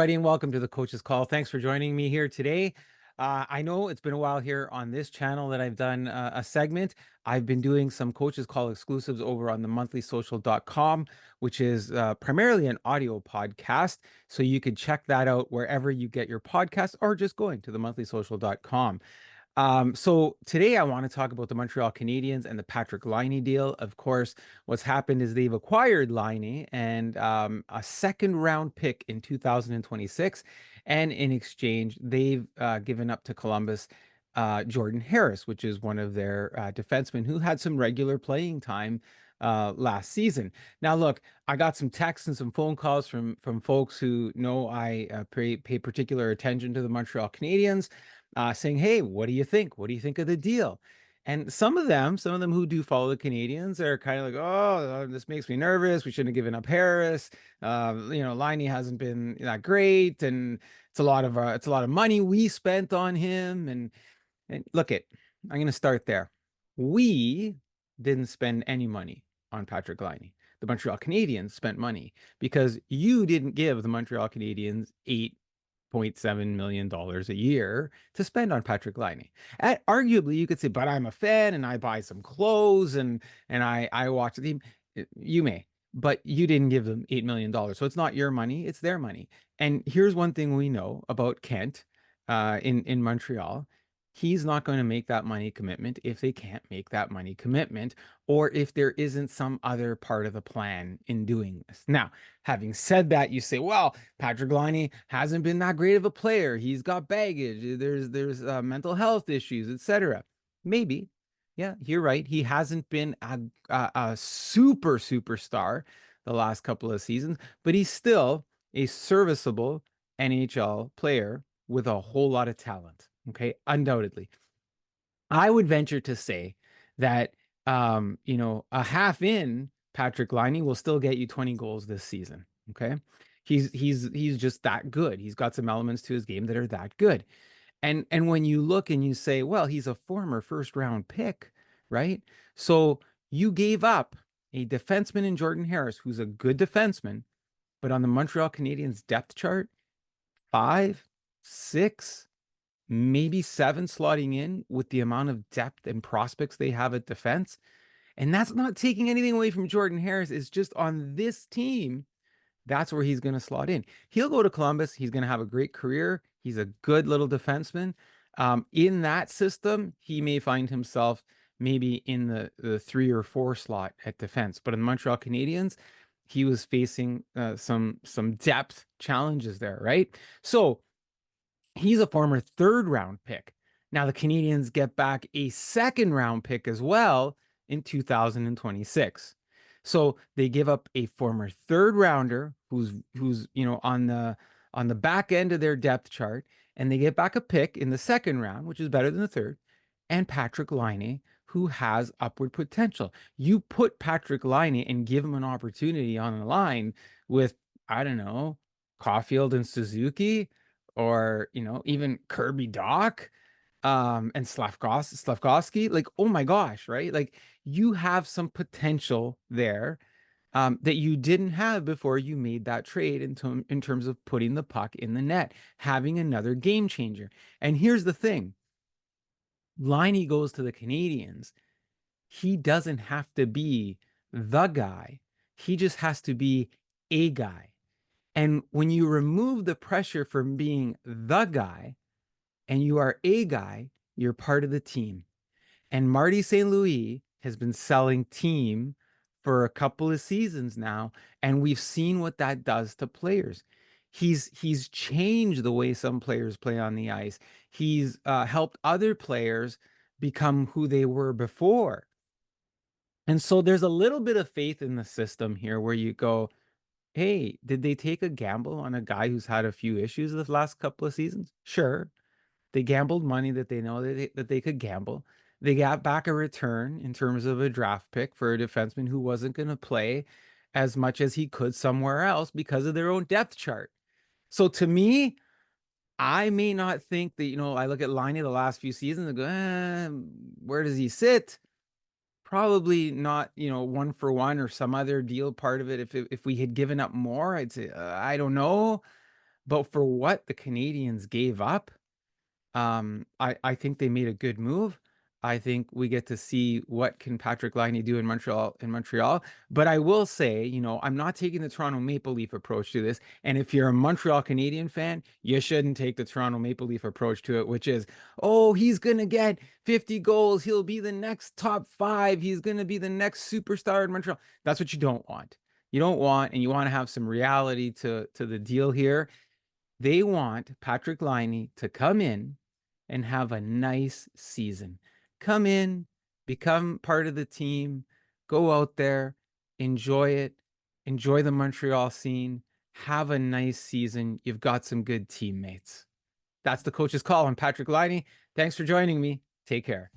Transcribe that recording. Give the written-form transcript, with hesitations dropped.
everybody, and welcome to the Coach's Call. Thanks for joining me here today. I know it's been a while here on this channel that I've done a segment. I've been doing some Coach's Call exclusives over on the monthlysocial.com, which is primarily an audio podcast. So you could check that out wherever you get your podcasts or just going to the monthlysocial.com. So today I want to talk about the Montreal Canadiens and the Patrick Laine deal. Of course, what's happened is they've acquired Laine and a second round pick in 2026. And in exchange, they've given up to Columbus Jordan Harris, which is one of their defensemen who had some regular playing time last season. Now, look, I got some texts and some phone calls from folks who know I pay particular attention to the Montreal Canadiens, saying, "Hey, what do you think? What do you think of the deal?" And some of them who do follow the Canadiens are kind of like, "Oh, this makes me nervous. We shouldn't have given up Harris. Laine hasn't been that great, and it's a lot of money we spent on him." And look I'm going to start there. We didn't spend any money on Patrick Laine. The Montreal Canadiens spent money because you didn't give the Montreal Canadiens $8.7 million a year to spend on Patrick Laine. Arguably, you could say, but I'm a fan and I buy some clothes and I watch the team. You may, but you didn't give them $8 million. So it's not your money, it's their money. And here's one thing we know about Kent in Montreal. He's not going to make that money commitment if they can't make that money commitment, or if there isn't some other part of the plan in doing this. Now, having said that, you say, well, Patrick Laine hasn't been that great of a player. He's got baggage. There's mental health issues, etc. Maybe. Yeah, you're right. He hasn't been a superstar the last couple of seasons, but he's still a serviceable NHL player with a whole lot of talent. Okay, undoubtedly. I would venture to say that a half in Patrick Laine will still get you 20 goals this season. Okay. He's just that good. He's got some elements to his game that are that good. And when you look and you say, well, he's a former first round pick, right? So you gave up a defenseman in Jordan Harris, who's a good defenseman, but on the Montreal Canadiens depth chart, 5, 6, maybe 7 slotting in with the amount of depth and prospects they have at defense. And that's not taking anything away from Jordan Harris. It's just on this team, that's where he's going to slot in. He'll go to Columbus. He's going to have a great career. He's a good little defenseman. In that system, he may find himself maybe in the 3 or 4 slot at defense. But in the Montreal Canadiens, he was facing some depth challenges there, right? So he's a former 3rd round pick. Now the Canadiens get back a 2nd round pick as well in 2026. So they give up a former 3rd rounder who's on the back end of their depth chart, and they get back a pick in the 2nd round, which is better than the 3rd, and Patrick Laine, who has upward potential. You put Patrick Laine and give him an opportunity on the line with, I don't know, Caulfield and Suzuki, or even Kirby Doc, and Slavkovsky. Like, oh my gosh, right? Like, you have some potential there that you didn't have before you made that trade in terms of putting the puck in the net, having another game changer. And here's the thing. Laine goes to the Canadiens. He doesn't have to be the guy. He just has to be a guy. And when you remove the pressure from being the guy and you are a guy, you're part of the team. And Marty St. Louis has been selling team for a couple of seasons now, and we've seen what that does to players. He's changed the way some players play on the ice. He's helped other players become who they were before. And so there's a little bit of faith in the system here where you go, hey, did they take a gamble on a guy who's had a few issues the last couple of seasons? Sure. They gambled money that they know that they could gamble. They got back a return in terms of a draft pick for a defenseman who wasn't going to play as much as he could somewhere else because of their own depth chart. So to me, I may not think that, I look at Laine the last few seasons and go, where does he sit? Probably not, 1-for-1 or some other deal part of it. If we had given up more, I'd say, I don't know. But for what the Canadians gave up, I think they made a good move. I think we get to see what can Patrick Laine do in Montreal. But I will say, I'm not taking the Toronto Maple Leaf approach to this. And if you're a Montreal Canadian fan, you shouldn't take the Toronto Maple Leaf approach to it, which is, oh, he's gonna get 50 goals. He'll be the next top five. He's gonna be the next superstar in Montreal. That's what you don't want. You don't want, and you want to have some reality to the deal here. They want Patrick Laine to come in and have a nice season. Come in, become part of the team, go out there, enjoy it, enjoy the Montreal scene, have a nice season. You've got some good teammates. That's the coach's call on Patrick Laine. Thanks for joining me. Take care.